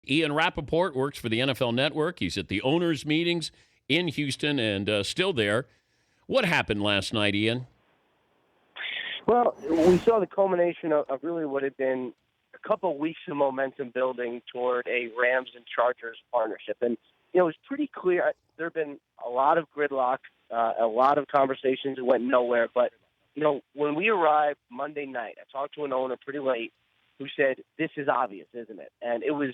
Ian Rapoport works for the NFL Network. He's at the owners' meetings in Houston and still there. What happened last night, Ian? Well, we saw the culmination of really what had been a couple of weeks of momentum building toward a Rams and Chargers partnership. And, it was pretty clear. There have been a lot of gridlock, a lot of conversations that went nowhere. But, when we arrived Monday night, I talked to an owner pretty late who said, this is obvious, isn't it? And it was,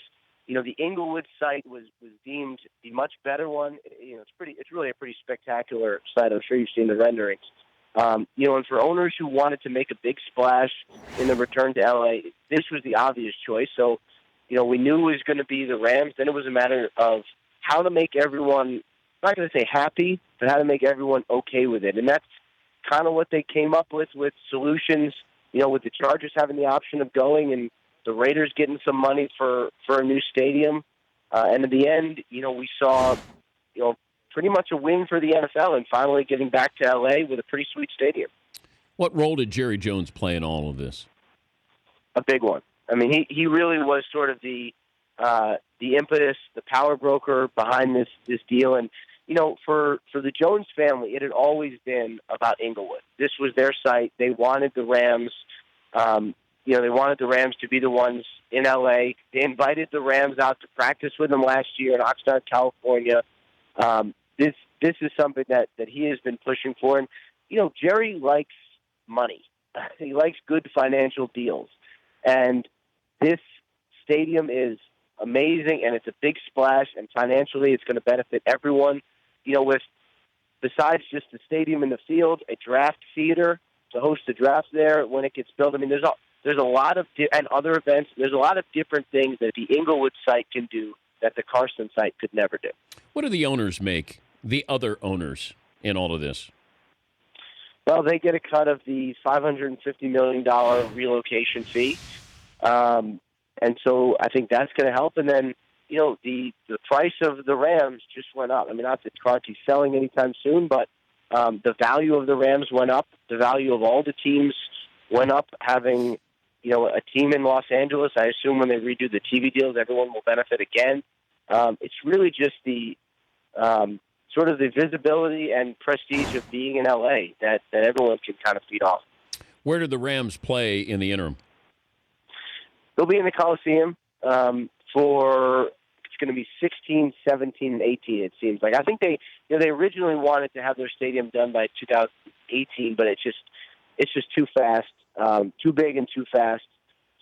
the Inglewood site was deemed the much better one. It's really a pretty spectacular site. I'm sure you've seen the renderings. And for owners who wanted to make a big splash in the return to LA, this was the obvious choice. So, we knew it was going to be the Rams. Then it was a matter of how to make everyone, I'm not going to say happy, but how to make everyone okay with it. And that's kind of what they came up with solutions, with the Chargers having the option of going and the Raiders getting some money for a new stadium. And in the end, we saw, pretty much a win for the NFL and finally getting back to L.A. with a pretty sweet stadium. What role did Jerry Jones play in all of this? A big one. I mean, he really was sort of the impetus, the power broker behind this deal. And, for the Jones family, it had always been about Inglewood. This was their site. They wanted the Rams, they wanted the Rams to be the ones in L.A. They invited the Rams out to practice with them last year in Oxnard, California. This is something that he has been pushing for. And, Jerry likes money. He likes good financial deals. And this stadium is amazing, and it's a big splash, and financially it's going to benefit everyone. With besides just the stadium and the field, a draft theater to host the draft there when it gets built. I mean, there's a lot of and other events. There's a lot of different things that the Inglewood site can do that the Carson site could never do. What do the owners make, the other owners, in all of this? Well, they get a cut of the $550 million relocation fee. And so I think that's going to help. And then, the price of the Rams just went up. I mean, not that Kroenke's selling anytime soon, but the value of the Rams went up. The value of all the teams went up. Having, a team in Los Angeles, I assume when they redo the TV deals, everyone will benefit again. It's really just the sort of the visibility and prestige of being in L.A. that everyone can kind of feed off. Where do the Rams play in the interim? They'll be in the Coliseum for it's going to be 16, 17, and 18. It seems like I think they originally wanted to have their stadium done by 2018, but it's just too fast, too big and too fast.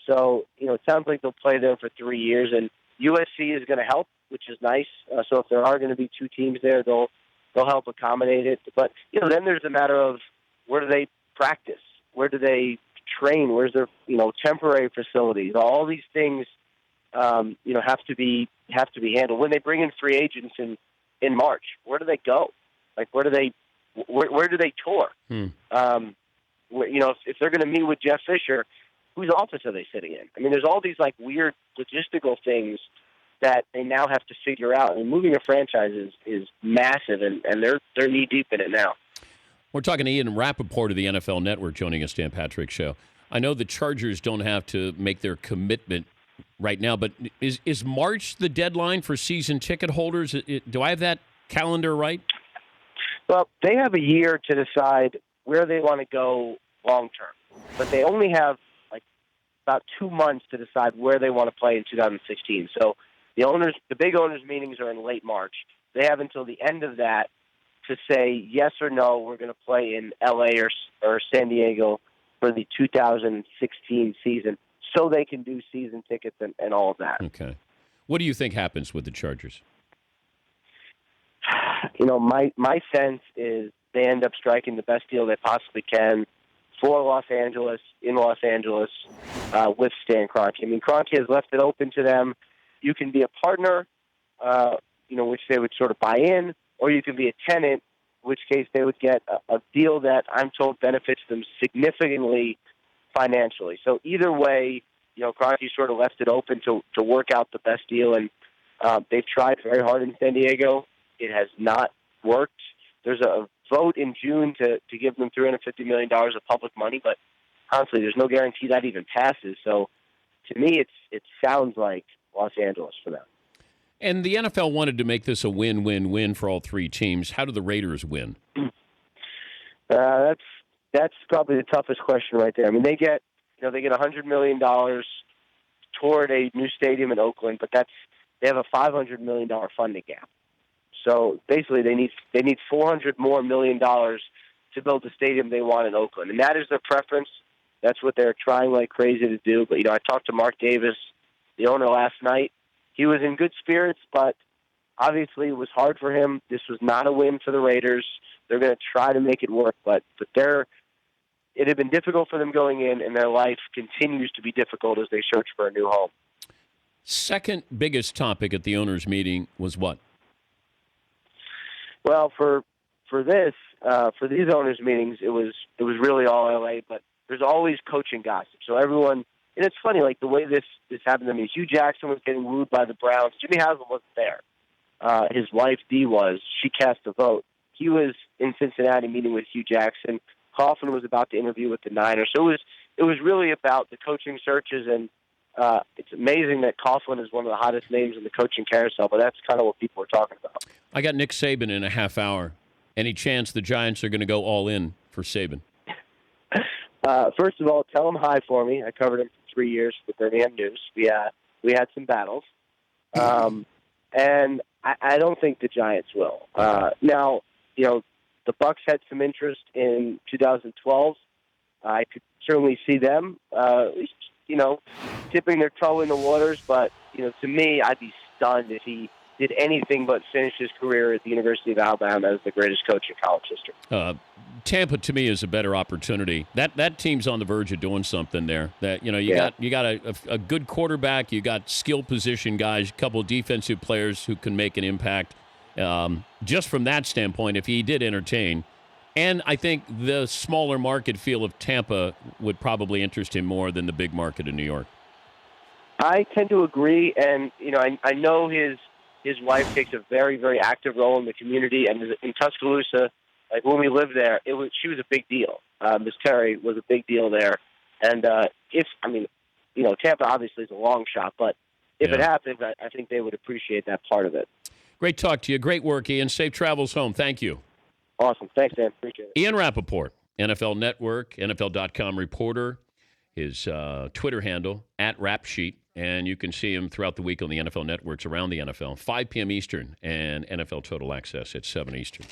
So it sounds like they'll play there for 3 years, and USC is going to help, which is nice. So if there are going to be two teams there, they'll help accommodate it. But then there's a matter of where do they practice, where do they train, where's their temporary facilities. All these things have to be handled. When they bring in free agents in March, where do they go? Like where do they tour? If they're going to meet with Jeff Fisher, whose office are they sitting in? I mean, there's all these like weird logistical things that they now have to figure out. And moving a franchise is massive, and they're knee deep in it now. We're talking to Ian Rapoport of the NFL Network joining us, Dan Patrick Show. I know the Chargers don't have to make their commitment right now, but is March the deadline for season ticket holders? Do I have that calendar right? Well, they have a year to decide where they want to go long term, but they only have like about 2 months to decide where they want to play in 2016. So the big owners meetings are in late March. They have until the end of that to say yes or no, we're going to play in L.A. or San Diego for the 2016 season, so they can do season tickets and all of that. Okay. What do you think happens with the Chargers? My sense is they end up striking the best deal they possibly can for Los Angeles, in Los Angeles, with Stan Kroenke. I mean, Kroenke has left it open to them. You can be a partner, which they would sort of buy in, or you can be a tenant, in which case they would get a deal that I'm told benefits them significantly financially. So either way, Kroenke sort of left it open to work out the best deal, and they've tried very hard in San Diego. It has not worked. There's a vote in June to give them $350 million of public money, but honestly, there's no guarantee that even passes. So to me, it sounds like Los Angeles for them. And the NFL wanted to make this a win-win-win for all three teams. How do the Raiders win? That's probably the toughest question right there. I mean, they get $100 million toward a new stadium in Oakland, but they have a $500 million funding gap. So basically, they need $400 million more to build the stadium they want in Oakland, and that is their preference. That's what they're trying like crazy to do. But I talked to Mark Davis, the owner, last night. He was in good spirits, but obviously it was hard for him. This was not a win for the Raiders. They're going to try to make it work, but it had been difficult for them going in, and their life continues to be difficult as they search for a new home. Second biggest topic at the owners' meeting was what? Well, for these owners' meetings, it was really all LA, but there's always coaching gossip. So everyone, and it's funny, like the way this happened. I mean, Hugh Jackson was getting wooed by the Browns. Jimmy Haslam wasn't there. His wife Dee was. She cast a vote. He was in Cincinnati meeting with Hugh Jackson. Coughlin was about to interview with the Niners. So it was really about the coaching searches, and it's amazing that Coughlin is one of the hottest names in the coaching carousel, but that's kind of what people are talking about. I got Nick Saban in a half hour. Any chance the Giants are going to go all in for Saban? First of all, tell him hi for me. I covered him for 3 years for the Birmingham News. We had some battles. And I don't think the Giants will. Now, the Bucks had some interest in 2012. I could certainly see them, tipping their toe in the waters. But, to me, I'd be stunned if he did anything but finish his career at the University of Alabama as the greatest coach in college history. Tampa, to me, is a better opportunity. That team's on the verge of doing something there. That you got a good quarterback, you got skill position guys, a couple of defensive players who can make an impact. Just from that standpoint, if he did entertain, and I think the smaller market feel of Tampa would probably interest him more than the big market of New York. I tend to agree, and I know his wife takes a very, very active role in the community, and in Tuscaloosa, like when we lived there, she was a big deal. Miss Terry was a big deal there, and Tampa obviously is a long shot, but if it happens, I think they would appreciate that part of it. Great talk to you. Great work, Ian. Safe travels home. Thank you. Awesome. Thanks, Dan. Appreciate it. Ian Rapoport, NFL Network, NFL.com reporter. His Twitter handle, @RapSheet. And you can see him throughout the week on the NFL networks around the NFL, 5 p.m. Eastern, and NFL Total Access at 7 Eastern.